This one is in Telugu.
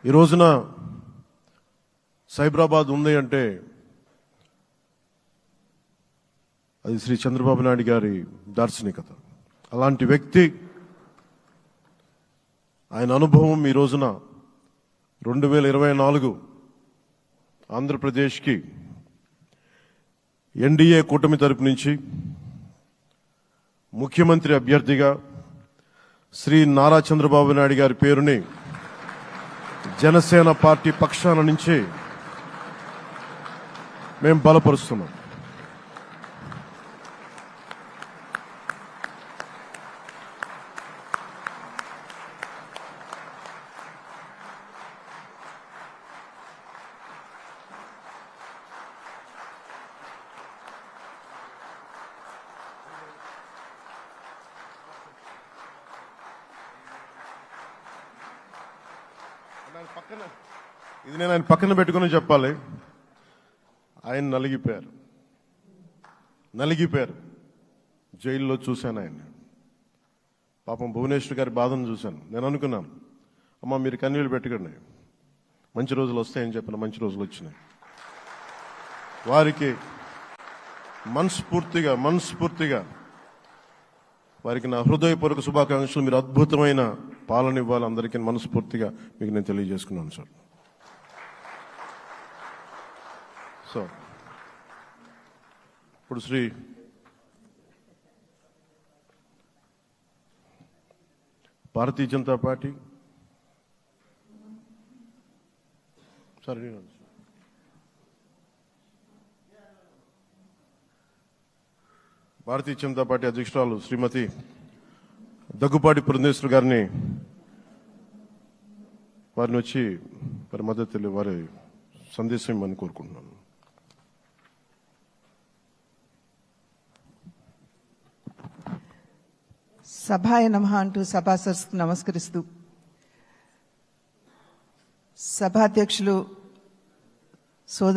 ఈ రోజున సైబరాబాద్ ఉంది అంటే అది శ్రీ చంద్రబాబు నాయుడు గారి దార్శనికత. అలాంటి వ్యక్తి, ఆయన అనుభవం ఈ రోజున 2024 ఆంధ్రప్రదేశ్కి ఎన్డీఏ కూటమి తరపు నుంచి ముఖ్యమంత్రి అభ్యర్థిగా శ్రీ నారా చంద్రబాబు నాయుడు గారి పేరుని జనసేన పార్టీ పక్షాన నుంచి మేము బలపరుస్తున్నాం. ఇది నేను ఆయన పక్కన పెట్టుకుని చెప్పాలి. ఆయన నలిగిపోయారు. జైల్లో చూశాను ఆయన. పాపం భువనేశ్వర్ గారి బాధను చూశాను. నేను అనుకున్నాను, అమ్మ మీరు కన్నీళ్ళు పెట్టకండి, మంచి రోజులు వస్తాయని చెప్పిన మంచి రోజులు వచ్చినాయి. వారికి మనస్ఫూర్తిగా వారికి నా హృదయపూర్వక శుభాకాంక్షలు. మీరు అద్భుతమైన పాలన ఇవ్వాలి అందరికీ మనస్ఫూర్తిగా మీకు నేను తెలియజేసుకున్నాను సార్. సో ఇప్పుడు శ్రీ భారతీయ జనతా పార్టీ అధ్యక్షురాలు శ్రీమతి దగ్గుపాటి పురంధేశ్వరి గారిని వారిని వచ్చి వారి మద్దతు వారి సందేశం ఇవ్వమని కోరుకుంటున్నాను. సభాయ నమః అంటూ సభాసదస్సుకు నమస్కరిస్తూ సభాధ్యక్షులు సోదరు